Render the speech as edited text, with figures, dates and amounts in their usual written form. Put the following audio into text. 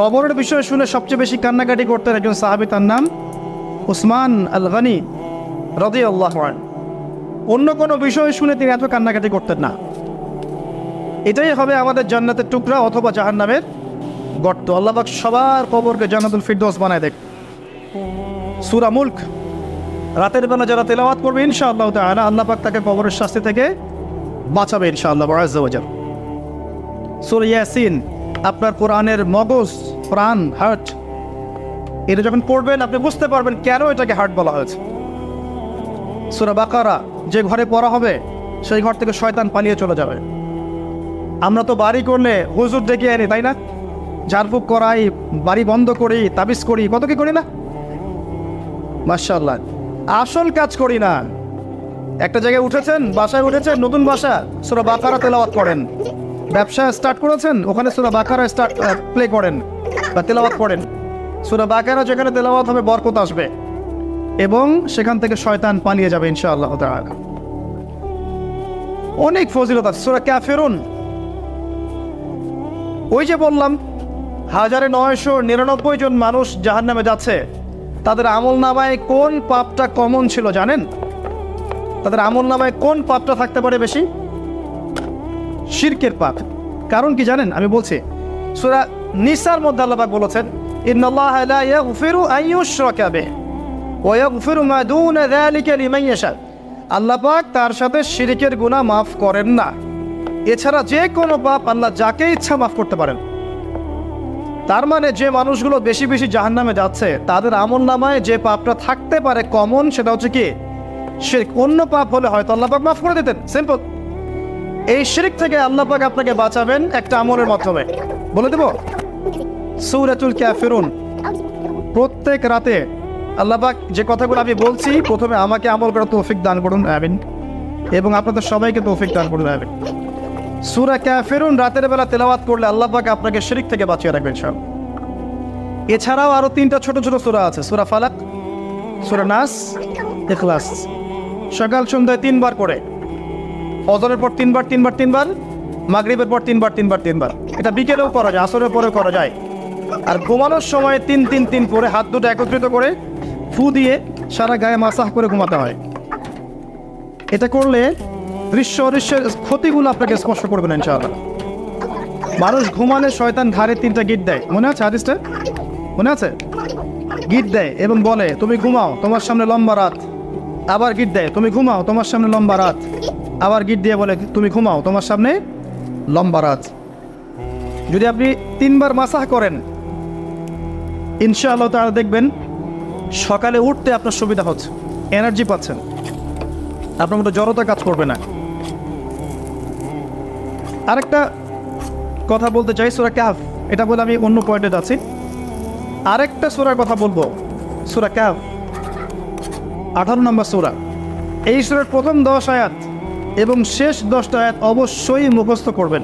কবরের বিষয় শুনে সবচেয়ে বেশি কান্নাকাটি করতেন একজন সাহাবী, তার নাম উসমান আল গনি রাদিয়াল্লাহু আনহু। অন্য কোনো বিষয় শুনে তিনি এত কান্নাকাটি করতেন না। এটাই হবে আমাদের জান্নাতের টুকরা অথবা জাহান্নামের গর্ত। আল্লাহ পাক সবার কবরকে জান্নাতুল ফিরদৌস বানায় দেখ। সূরা মুলক রাতের বেলা যারা তেলাওয়াত করবে ইনশাআল্লাহ তাআলা আল্লাহ পাক তাকে কবরের শাস্তি থেকে বাঁচাবে ইনশাআল্লাহ আযজা ওয়া জাল। সূরা ইয়াসিন আপনার কোরআনের মগজ, প্রাণ, হার্ট, এটা যখন পড়বেন আপনি বুঝতে পারবেন কেন এটাকে হার্ট বলা হয়েছে। সূরা বাকারা যে ঘরে পড়া হবে সেই ঘর থেকে শয়তান পালিয়ে চলে যাবে। আমরা তো বাড়ি করলে হুজুর ডেকে আনি, তাই না? ঝাড়ফুঁক করাই, বাড়ি বন্ধ করি, তাবিজ করি, কত কি করি না? মাশাআল্লাহ, আসল কাজ করি না। একটা জায়গায় উঠেছেন, বাসায় উঠেছেন, নতুন বাসা, সূরা বাকারা তেলাওয়াত করেন। ব্যবসা স্টার্ট করেছেন, ওখানে সূরা বাকারা প্লে করেন বা তেলাওয়াত করেন। সূরা বাকারা যেখানে তেলাওয়াত হবে বরকত আসবে এবং সেখান থেকে শয়তান পালিয়ে যাবে ইনশাআল্লাহ তাআলা। অনেক ফজিলত আছে। সূরা কাফিরুন, ওই যে বললাম 1999 জন মানুষ জাহান্নামে যাচ্ছে, তাদের আমলনামায় কোন পাপটা কমন ছিল জানেন? তাদের আমলনামায় কোন পাপটা থাকতে পারে বেশি? শিরকের পাপ। কারণ কি জানেন? আমি বলছি, সূরা নিসার মধ্যে আল্লাহ পাক বলেছেন, ইন্নাল্লাহা লা ইয়াগফিরু আন ইউশরাকা বিহি ওয়া ইয়াগফিরু মা দুনা যালিকা লিমান ইয়াশা। আল্লাহ পাক তার সাথে শিরকের গুনাহ মাফ করেন না। এছাড়া যে কোনো পাপ আল্লাহ যাকে ইচ্ছা মাফ করতে পারেন। তার মানে যে মানুষগুলো বেশি বেশি জাহান্নামে যাচ্ছে তাদের আমলনামায় যে পাপটা থাকতে পারে কমন, সেটা হচ্ছে কি? শিরক। অন্য পাপ হলে হয়তো আল্লাহ পাক মাফ করে দিতেন, সিম্পল। এই শিরক থেকে আল্লাহ পাক আপনাকে বাঁচাবেন একটা আমলের মাধ্যমে। বলে দেব, সূরাতুল কাফিরুন প্রত্যেক রাতে আল্লাহ পাক যে কথাগুলো আমি বলছি, প্রথমে আমাকে আমল করার তৌফিক দান করুন, আমিন, এবং আপনাদের সবাইকে তৌফিক দান করুন, আমিন। সূরা কাফিরুন রাতের বেলা তেলাওয়াত করলে আল্লাহ পাক আপনাকে শিরক থেকে বাঁচিয়ে রাখবেন সব। এছাড়াও আরো 3টা ছোট ছোট সূরা আছে, সূরা ফালাক, সূরা নাস, ইখলাস। সকাল সন্ধ্যায় 3 বার করে, ফজরের পর 3 বার 3 বার 3 বার, মাগরিবের পর 3 বার 3 বার 3 বার। এটা বিকেলেও করা যায়, আসরের পরেও করা যায়। আর ঘুমানোর সময় 3-3-3 করে হাত দুটো একত্রিত করে ফু দিয়ে সারা গায়ে মাসাহ করে ঘুমাতে হয়। এটা করলে দৃশ্য অদৃশ্যের ক্ষতিগুলো আপনাকে স্পর্শ করবে না ইনশাআল্লাহ। মানুষ ঘুমালে শয়তান ঘাড়ে 3টা গিট দেয়, মনে আছে হাদিসটা? মনে আছে? গিট দেয় এবং বলে, তুমি ঘুমাও, তোমার সামনে লম্বা রাত। আবার গিট দেয়, তুমি ঘুমাও, তোমার সামনে লম্বা রাত। আবার গিট দিয়ে বলে, তুমি ঘুমাও, তোমার সামনে লম্বা রাত। যদি আপনি 3 বার মাসাহ করেন ইনশাআল্লাহ তাআলা দেখবেন সকালে উঠতে আপনার সুবিধা হচ্ছে, এনার্জি পাচ্ছেন, আপনার মতো জড়তা কাজ করবে না। আরেকটা কথা বলতে চাই, সূরা কাহফ, এটা বলে আমি অন্য পয়েন্টে যাচ্ছি। আরেকটা সূরার কথা বলবো, সূরা কাহফ 18 নম্বর সূরা। এই সূরার প্রথম 10 আয়াত এবং শেষ 10টা আয়াত অবশ্যই মুখস্থ করবেন।